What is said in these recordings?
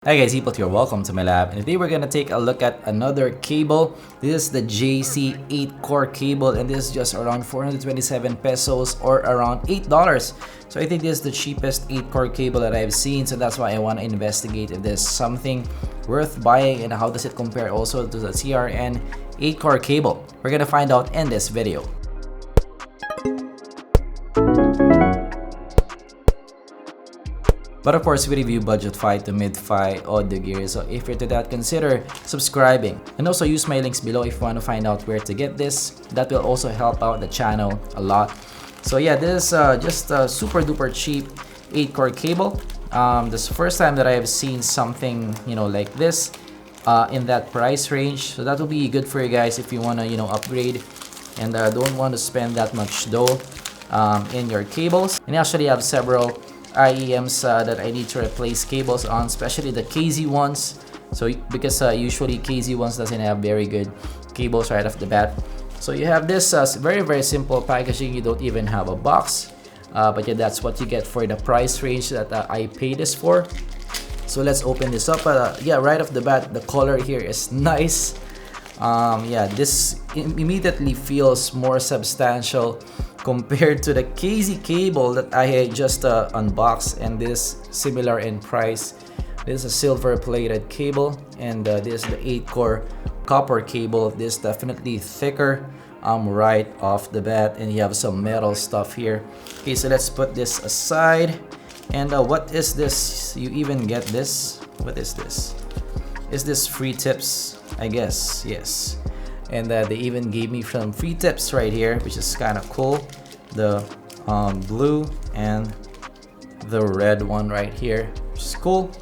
Hi guys, zpolt here, welcome to my lab, and today we're gonna take a look at another cable. This is the JC 8-core cable, and this is just around 427 pesos or around $8. So I think this is the cheapest 8-core cable that I've seen, so that's why I want to investigate if there's something worth buying and how does it compare also to the TRN 8-core cable. We're gonna find out in this video. But of course, we review budgetfi to midfi audio gear, so if you're to that, consider subscribing. And also use my links below if you want to find out where to get this. That will also help out the channel a lot. So yeah, this is just a super duper cheap 8-core cable. This is the first time that I have seen something, like this in that price range. So that will be good for you guys if you want to, upgrade and don't want to spend that much dough in your cables. And I actually have several IEMS that I need to replace cables on, especially the KZ ones. So because usually KZ ones doesn't have very good cables right off the bat. So you have this very simple packaging. You don't even have a box, but yeah, that's what you get for the price range that I paid this for. So let's open this up. Yeah, right off the bat, the color here is nice. Yeah, this immediately feels more substantial compared to the KZ cable that I just unboxed, and this similar in price. This is a silver plated cable, and this is the 8-core copper cable. This definitely thicker right off the bat, and you have some metal stuff here. Okay, so let's put this aside. And what is this? You even get this? What is this? Is this free tips? I guess, yes. And they even gave me some free tips right here, which is kind of cool. The blue and the red one right here, which is cool.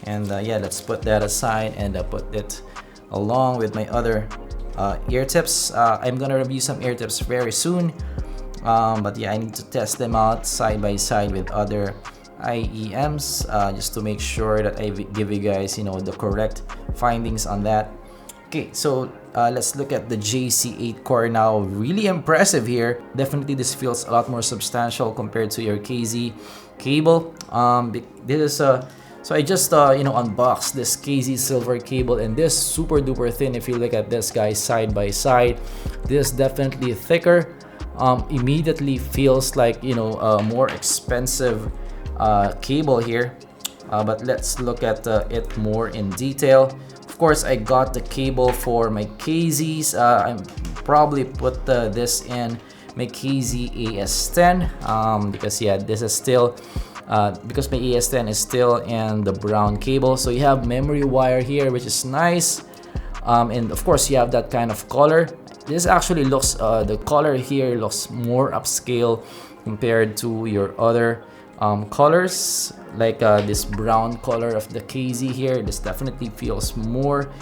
And yeah, let's put that aside and put it along with my other ear tips. I'm gonna review some ear tips very soon. But yeah, I need to test them out side by side with other IEMs just to make sure that I give you guys, the correct findings on that. Okay, so let's look at the JC 8-core now. Really impressive here. Definitely this feels a lot more substantial compared to your KZ cable. This is so I just unboxed this KZ silver cable, and this super duper thin. If you look at this guys side by side, this definitely thicker. Immediately feels like a more expensive cable here. But let's look at it more in detail. Of course, I got the cable for my KZs. I probably put this in my KZ AS10 because yeah, this is still because my AS10 is still in the brown cable. So you have memory wire here, which is nice, and of course you have that kind of color. This actually looks the color here looks more upscale compared to your other colors, like this brown color of the KZ here. This definitely feels more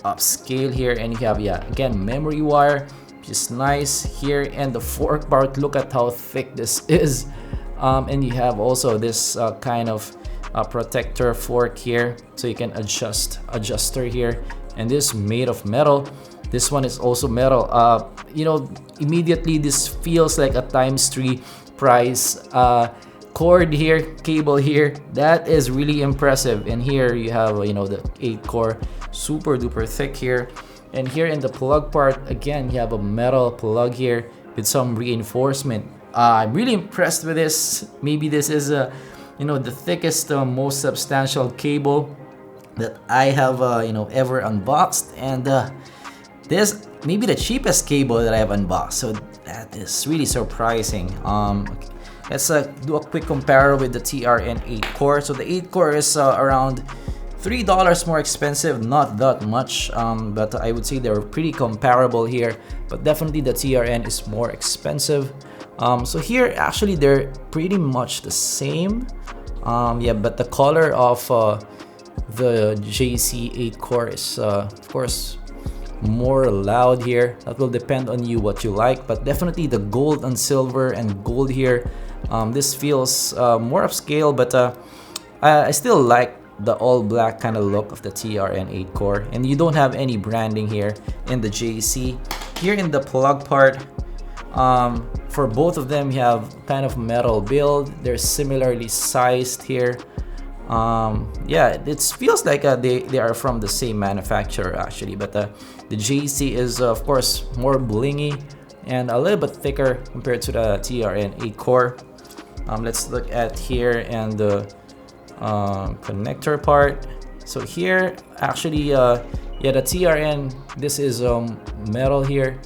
upscale here, and you have, yeah, again, memory wire, which is nice here. And the fork part, look at how thick this is. And you have also this kind of protector fork here, so you can adjuster here. And this made of metal. This one is also metal. Immediately this feels like a ×3 price cord here, cable here. That is really impressive. And here you have the 8-core, super duper thick here. And here in the plug part, again, you have a metal plug here with some reinforcement. I'm really impressed with this. Maybe this is the thickest, most substantial cable that I have ever unboxed, and this may be the cheapest cable that I have unboxed. So that is really surprising. Let's do a quick compare with the TRN 8-core. So the 8-core is around $3 more expensive, not that much, but I would say they're pretty comparable here. But definitely the TRN is more expensive. So here actually they're pretty much the same. Yeah, but the color of the JC 8-core is of course more loud here. That will depend on you what you like, but definitely the gold and silver and gold here, this feels more upscale, but I still like the all black kind of look of the TRN 8-core. And you don't have any branding here in the JC. Here in the plug part, for both of them you have kind of metal build. They're similarly sized here. Yeah, it feels like they are from the same manufacturer actually, but the JC is of course more blingy and a little bit thicker compared to the TRN 8 core. Let's look at here and the connector part. So here actually yeah, the TRN, this is metal here,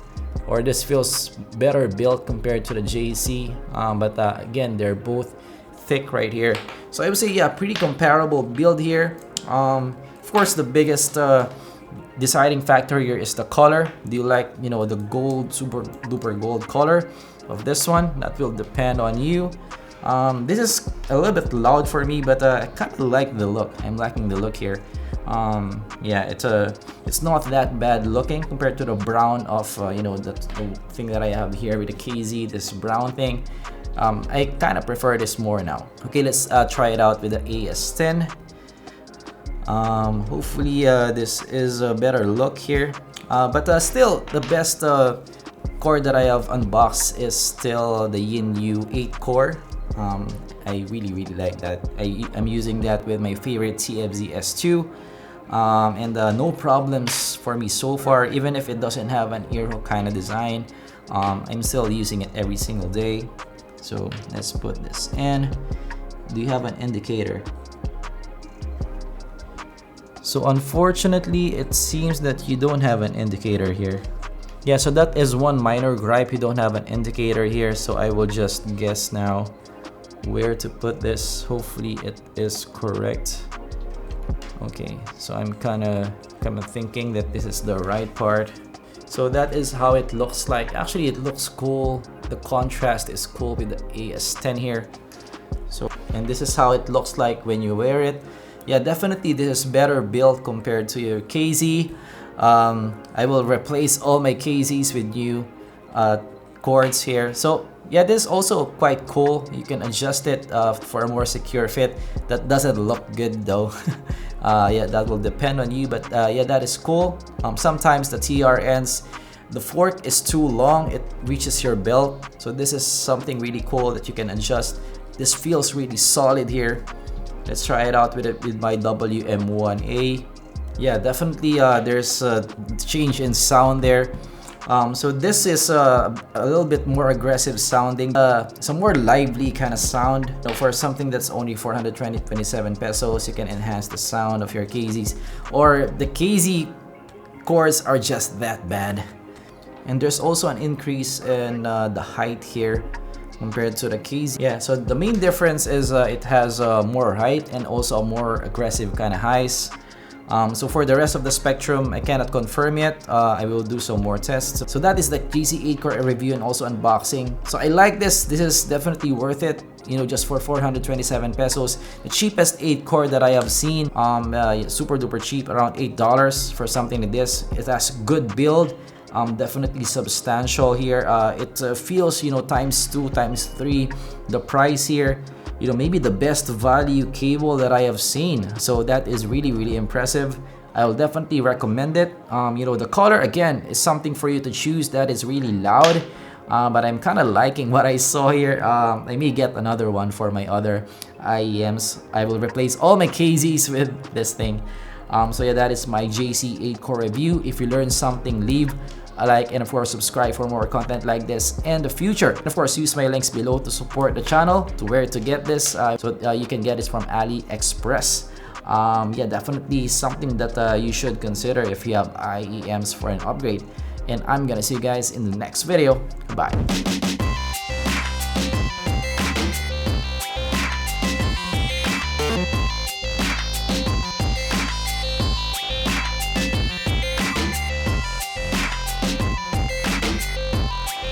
or this feels better built compared to the JC, but again, they're both thick right here. So I would say, yeah, pretty comparable build here. Of course, the biggest deciding factor here is the color. Do you like, you know, the gold, super duper gold color of this one? That will depend on you. This is a little bit loud for me, but I kind of like the look. I'm liking the look here. Yeah, it's not that bad looking compared to the brown of you know, the thing that I have here with the KZ, this brown thing. I kind of prefer this more now. Okay, let's try it out with the AS10. Hopefully this is a better look here, but still the best core that I have unboxed is still the Yin 8 core. I really like that. I'm using that with my favorite TFZ S2, and no problems for me so far. Even if it doesn't have an ear hook kind of design, I'm still using it every single day. So let's put this in. Do you have an indicator? So unfortunately, it seems that you don't have an indicator here. Yeah, so that is one minor gripe. You don't have an indicator here, so I will just guess now where to put this. Hopefully it is correct. Okay, so I'm kind of thinking that this is the right part. So that is how it looks like. Actually, it looks cool. The contrast is cool with the AS10 here. So, and this is how it looks like when you wear it. Yeah, definitely this is better built compared to your KZ. I will replace all my KZs with new cords here. So yeah, this is also quite cool. You can adjust it for a more secure fit. That doesn't look good though. Yeah, that will depend on you, but yeah, that is cool. Sometimes the TRNs, the fork is too long, it reaches your belt. So this is something really cool that you can adjust. This feels really solid here. Let's try it out with my WM1A. Yeah, definitely there's a change in sound there. So this is a little bit more aggressive sounding, some more lively kind of sound. So for something that's only 427 pesos, you can enhance the sound of your KZs, or the KZ cores are just that bad. And there's also an increase in the height here compared to the KZ. Yeah, so the main difference is it has more height and also a more aggressive kind of highs. So for the rest of the spectrum, I cannot confirm yet. I will do some more tests. So that is the GC8 core review and also unboxing. So I like this. This is definitely worth it. You know, just for 427 pesos, the cheapest 8 core that I have seen. Super duper cheap, around $8 for something like this. It has good build. Definitely substantial here. It feels, you know, ×2, ×3 the price here. You know, maybe the best value cable that I have seen. So that is really impressive. I will definitely recommend it. You know, the color again is something for you to choose. That is really loud, but I'm kind of liking what I saw here. I may get another one for my other IEMs. I will replace all my KZs with this thing. So yeah, that is my JC8 core review. If you learned something, leave a like, and of course subscribe for more content like this in the future. And of course, use my links below to support the channel, to where to get this. So you can get this from Aliexpress. Yeah, definitely something that you should consider if you have IEMs for an upgrade. And I'm gonna see you guys in the next video. Bye.